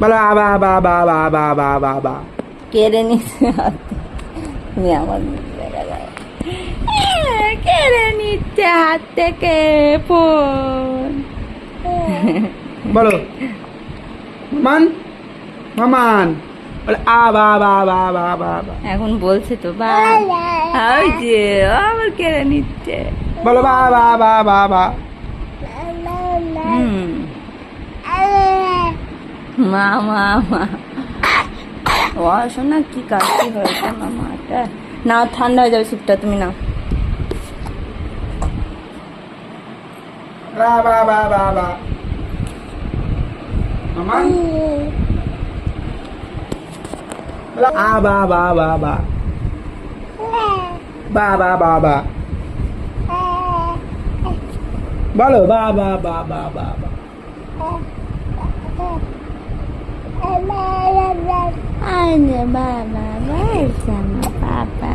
বলো আবা বা বা বা বা বা বা বা। কেড়ে নিচ্ছে হাতে, তুমি আমার মুখ দেখা যায়, কেড়ে নিচ্ছে হাত থেকে ফোন। বলো মামান মামান। বলে আ বা বা বা বা বা বা। এখন বলছে তো বা, ওই যে আবার কেড়ে নিচ্ছে। বলো বা বা বা বা বা। হুম, মা মা মা। ও শোনা কি কাশি হয়েছে মামাটা, না ঠান্ডা হয়ে যাবে স্যুপটা, তুমি না। বা বা বা বা বা। মামান বলো আ বা বা বা বা বা বা বা বা। বলো বা বা বা বা বা বা। Ada baba, baba sama papa.